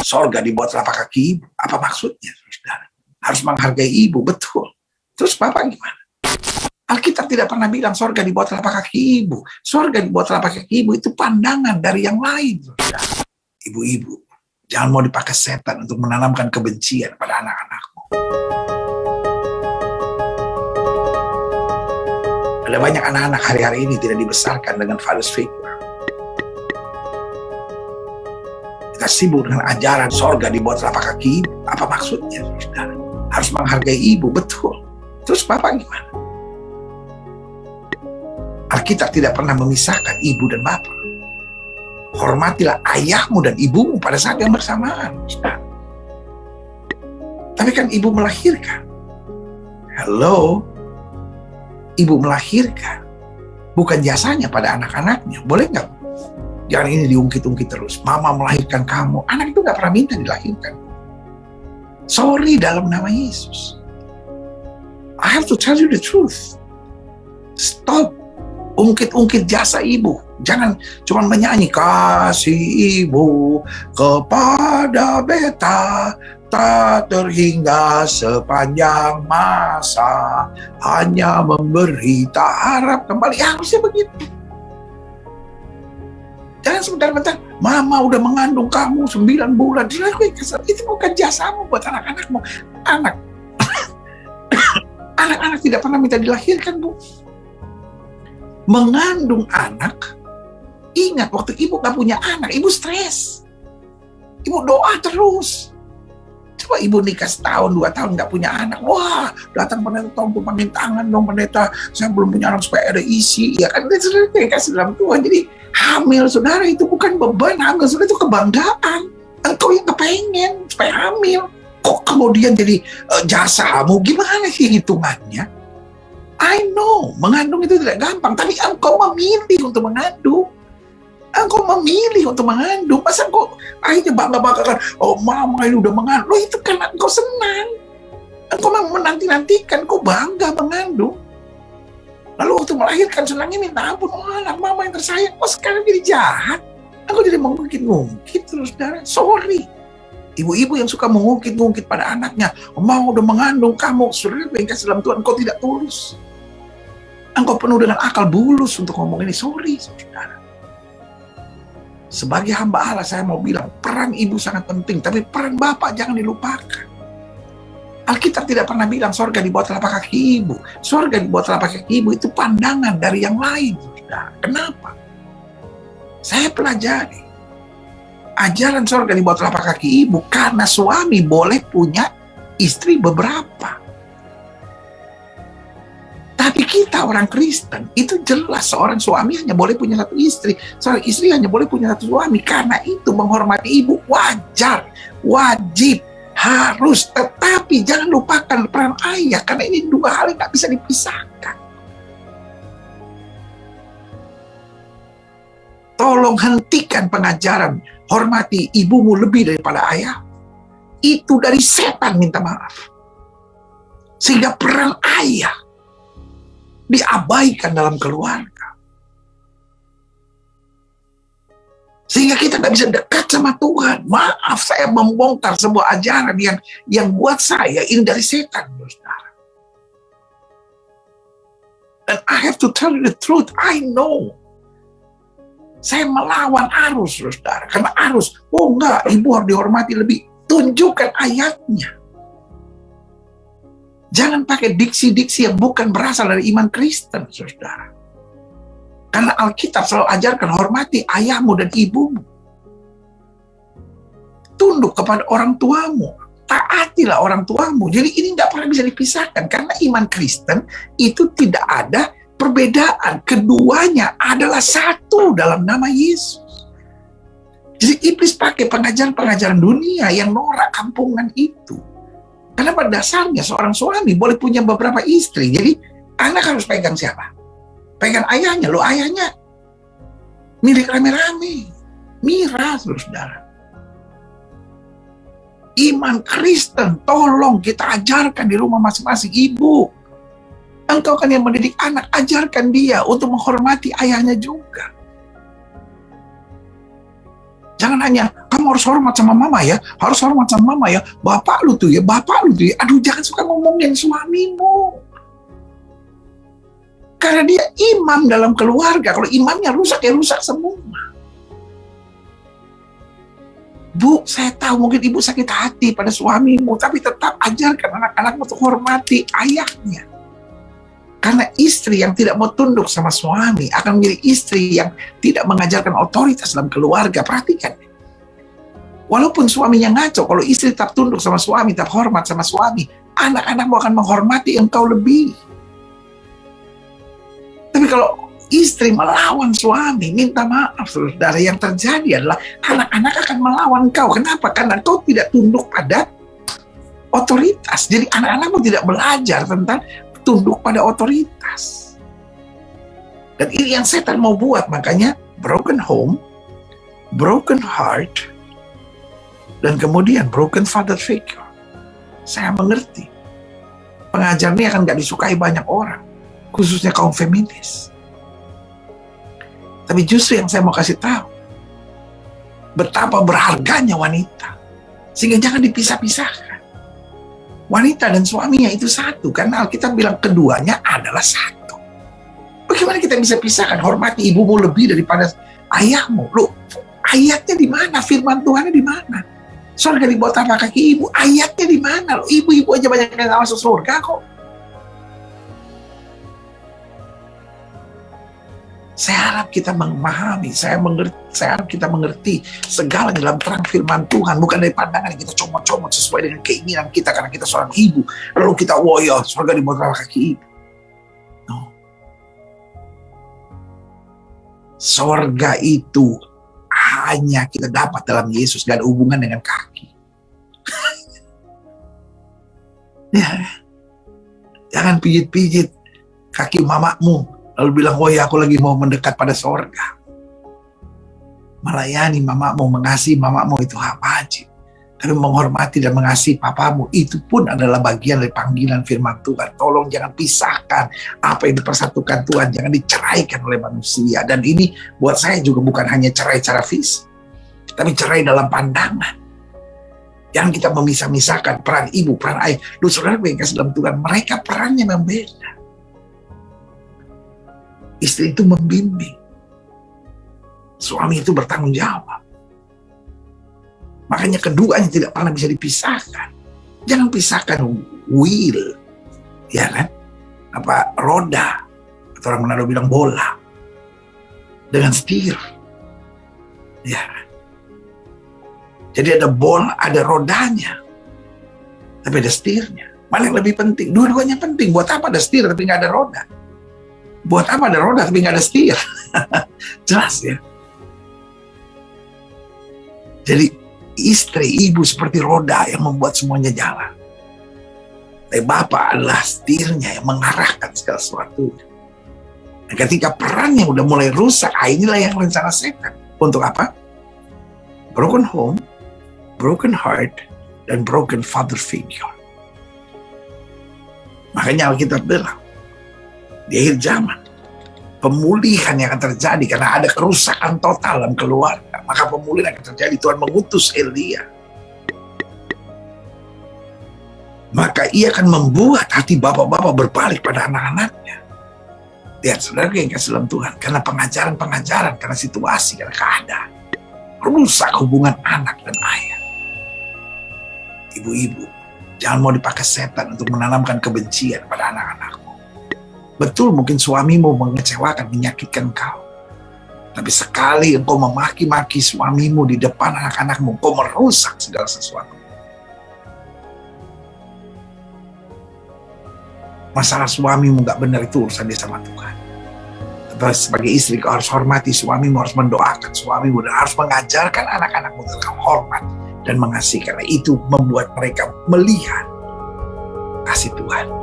sorga di bawah telapak kaki ibu. Apa maksudnya, saudara? Harus menghargai ibu, betul. Terus Bapak gimana? Alkitab tidak pernah bilang sorga di bawah telapak kaki ibu. Sorga di bawah telapak kaki ibu itu pandangan dari yang lain, saudara. Ibu-ibu, jangan mau dipakai setan untuk menanamkan kebencian pada anak-anakmu. Ada banyak anak-anak hari-hari ini tidak dibesarkan dengan father's figure. Kita sibuk dengan ajaran sorga di bawah telapak kaki ibu. Apa maksudnya, saudara? Harus menghargai ibu, betul. Terus Bapak gimana? Alkitab tidak pernah memisahkan ibu dan bapak. Hormatilah ayahmu dan ibumu pada saat yang bersamaan, saudara. Tapi kan ibu melahirkan. Hello? Ibu melahirkan. Bukan jasanya pada anak-anaknya. Boleh nggak? Jangan ini diungkit-ungkit terus. Mama melahirkan kamu. Anak itu nggak pernah minta dilahirkan. Sorry dalam nama Yesus. I have to tell you the truth. Stop ungkit-ungkit jasa ibu. Jangan cuma menyanyi kasih ibu kepada beta tak terhingga sepanjang masa, hanya memberi tak harap kembali. Harusnya begitu. Jangan sebentar-bentar, mama udah mengandung kamu 9 bulan. Itu bukan jasamu buat anak-anakmu. Anak-anak tidak pernah minta dilahirkan, Bu. Mengandung anak, ingat waktu ibu gak punya anak, ibu stres. Ibu doa terus. Coba ibu nikah setahun, 2 tahun gak punya anak. Wah, datang pendeta, tolong panggil tangan dong pendeta. Saya belum punya anak supaya ada isi. Ya kan, itu kasih dalam Tuhan. Jadi hamil, saudara, itu bukan beban. Hamil, saudara, itu kebanggaan. Engkau yang kepengen supaya hamil. Kok kemudian jadi jasamu? Gimana sih hitungannya? I know, mengandung itu tidak gampang. Tapi engkau memilih untuk mengandung. Engkau memilih untuk mengandung. Masa engkau akhirnya bangga-banggakan, oh mama ini udah mengandung. Loh, itu kan engkau senang. Engkau menanti-nantikan, kau bangga mengandung. Lalu waktu melahirkan senangnya minta ampun. Oh, anak mama yang tersayang. Oh, sekarang jadi jahat. Engkau jadi mengungkit-ungkit terus, saudara. Sorry. Ibu-ibu yang suka mengungkit-ungkit pada anaknya. Oh, mama udah mengandung kamu. Saudara yang kasih dalam Tuhan, engkau tidak tulus. Engkau penuh dengan akal bulus untuk ngomong ini. Sorry, saudara. Sebagai hamba Allah, saya mau bilang, peran ibu sangat penting. Tapi peran bapak jangan dilupakan. Alkitab tidak pernah bilang sorga di bawah telapak kaki ibu. Sorga di bawah telapak kaki ibu itu pandangan dari yang lain. Saudara. Kenapa? Saya pelajari. Ajaran sorga di bawah telapak kaki ibu karena suami boleh punya istri beberapa. Tapi kita orang Kristen itu jelas seorang suami hanya boleh punya 1 istri, seorang istri hanya boleh punya 1 suami. Karena itu menghormati ibu wajar, wajib, harus. Tetapi jangan lupakan peran ayah karena ini 2 hal yang nggak bisa dipisahkan. Tolong hentikan pengajaran hormati ibumu lebih daripada ayah. Itu dari setan, minta maaf. Sehingga peran ayah diabaikan dalam keluarga. Sehingga kita nggak bisa dekat sama Tuhan. Maaf, saya membongkar sebuah ajaran yang buat saya ini dari setan, saudara. And I have to tell you the truth. I know. Saya melawan arus, saudara. Karena arus, oh enggak, ibu harus dihormati lebih. Tunjukkan ayatnya. Jangan pakai diksi-diksi yang bukan berasal dari iman Kristen, saudara. Karena Alkitab selalu ajarkan hormati ayahmu dan ibumu. Tunduk kepada orang tuamu. Taatilah orang tuamu. Jadi ini tidak pernah bisa dipisahkan. Karena iman Kristen itu tidak ada perbedaan. Keduanya adalah satu dalam nama Yesus. Jadi iblis pakai pengajaran-pengajaran dunia yang norak kampungan itu. Karena pada dasarnya seorang suami boleh punya beberapa istri. Jadi anak harus pegang siapa? Pegang ayahnya. Loh, ayahnya milik rame-rame. Miras, saudara. Iman Kristen, tolong kita ajarkan di rumah masing-masing. Ibu, engkau kan yang mendidik anak, ajarkan dia untuk menghormati ayahnya juga. Jangan hanya Kamu harus hormat sama mama ya, harus hormat sama mama ya, bapak lu tuh ya, bapak lu tuh ya. Aduh, jangan suka ngomongin suamimu. Karena dia imam dalam keluarga. Kalau imamnya rusak, ya rusak semua. Bu, saya tahu mungkin ibu sakit hati pada suamimu, tapi tetap ajarkan anak-anakmu untuk hormati ayahnya. Karena istri yang tidak mau tunduk sama suami akan menjadi istri yang tidak mengajarkan otoritas dalam keluarga. Perhatikan. Walaupun suaminya ngaco, kalau istri tetap tunduk sama suami, tetap hormat sama suami, anak-anakmu akan menghormati engkau lebih. Tapi kalau istri melawan suami, minta maaf saudara, yang terjadi adalah anak-anak akan melawan kau. Kenapa? Karena kau tidak tunduk pada otoritas. Jadi anak-anakmu tidak belajar tentang tunduk pada otoritas. Dan ini yang setan mau buat. Makanya broken home, broken heart, dan kemudian broken father figure. Saya mengerti. Pengajar ini akan gak disukai banyak orang, khususnya kaum feminis. Tapi justru yang saya mau kasih tahu, betapa berharganya wanita. Sehingga jangan dipisah-pisahkan. Wanita dan suaminya itu satu. Karena Alkitab bilang keduanya adalah satu. Bagaimana kita bisa pisahkan? Hormati ibumu lebih daripada ayahmu. Loh, ayatnya di mana? Firman Tuhannya di mana? Surga di bawah tapak kaki ibu. Ayatnya di mana? Loh, ibu-ibu aja banyak yang gak masuk surga kok. Saya harap kita memahami, saya harap kita mengerti segala dalam terang firman Tuhan, bukan dari pandangan yang kita comot-comot sesuai dengan keinginan kita karena kita seorang ibu, lalu kita woyo surga di bawah kaki ibu. No. Surga itu hanya kita dapat dalam Yesus, gak ada hubungan dengan kaki. Ya, jangan pijit-pijit kaki mamamu lalu bilang, oh ya aku lagi mau mendekat pada sorga. Melayani mamamu, mengasihi mamamu itu hak wajib. Tapi menghormati dan mengasihi papamu itu pun adalah bagian dari panggilan firman Tuhan. Tolong jangan pisahkan apa yang dipersatukan Tuhan, jangan diceraikan oleh manusia. Dan ini buat saya juga bukan hanya cerai secara fisik, tapi cerai dalam pandangan. Jangan kita memisah-misahkan peran ibu, peran ayah. Lu saudara yang kasih dalam Tuhan, mereka perannya membeda. Istri itu membimbing. Suami itu bertanggung jawab. Makanya keduanya tidak pernah bisa dipisahkan. Jangan pisahkan wheel, ya kan? Apa roda, atau orang Manado bilang bola, dengan setir. Ya. Jadi ada bola, ada rodanya, tapi ada setirnya. Mana yang lebih penting? Dua-duanya penting. Buat apa ada setir tapi nggak ada roda? Buat apa ada roda tapi nggak ada setir? Jelas ya. Jadi istri, ibu seperti roda yang membuat semuanya jalan. Tapi bapak adalah setirnya yang mengarahkan segala sesuatu. Dan ketika perannya udah mulai rusak, inilah yang rencana setan. Untuk apa? Broken home, broken heart, dan broken father figure. Makanya Alkitab bilang, di akhir zaman, pemulihan yang akan terjadi karena ada kerusakan total dalam keluarga. Maka pemulihan akan terjadi. Tuhan mengutus Elia. Maka ia akan membuat hati bapak-bapak berbalik pada anak-anaknya. Lihat saudara yang kasih dalam Tuhan. Karena pengajaran-pengajaran, karena situasi, karena keadaan. Rusak hubungan anak dan ayah. Ibu-ibu, jangan mau dipakai setan untuk menanamkan kebencian pada anak-anakmu. Betul mungkin suamimu mengecewakan, menyakitkan kau. Tapi sekali engkau memaki-maki suamimu di depan anak-anakmu, engkau merusak segala sesuatu. Masalah suamimu gak benar itu urusan dia sama Tuhan. Tapi sebagai istri kau harus hormati suamimu, harus mendoakan suamimu, dan harus mengajarkan anak-anakmu tentang hormat dan mengasihi. Karena itu membuat mereka melihat kasih Tuhan.